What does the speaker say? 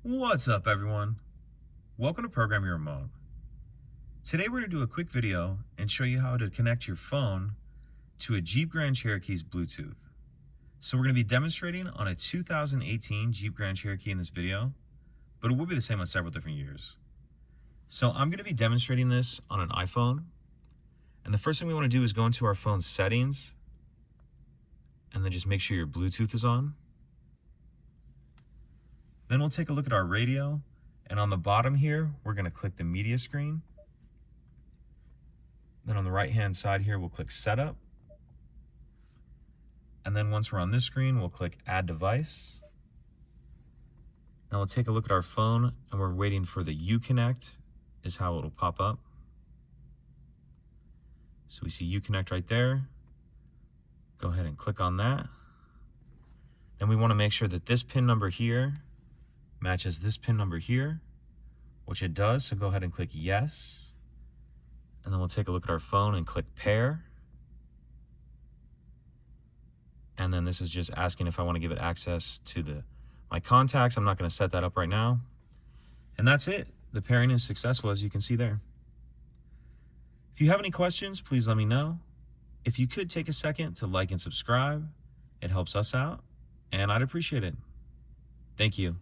What's up, everyone? Welcome to Program Your Remote. Today we're going to do a quick video and show you how to connect your phone to a Jeep Grand Cherokee's Bluetooth. So we're going to be demonstrating on a 2018 Jeep Grand Cherokee in this video, but it will be the same on several different years. So I'm going to be demonstrating this on an iPhone, and the first thing we want to do is go into our phone's settings and then just make sure your Bluetooth is on. Then we'll take a look at our radio, and on the bottom here, we're going to click the media screen. Then on the right-hand side here, we'll click Setup. And then once we're on this screen, we'll click Add Device. Now we'll take a look at our phone, and we're waiting for the Uconnect is how it'll pop up. So we see Uconnect right there. Go ahead and click on that. Then we want to make sure that this pin number here matches this pin number here, which it does, so go ahead and click yes. And then we'll take a look at our phone and click pair. And then this is just asking if I want to give it access to my contacts. I'm not going to set that up right now. And that's it. The pairing is successful, as you can see there. If you have any questions, please let me know. If you could take a second to like and subscribe, it helps us out, and I'd appreciate it. Thank you.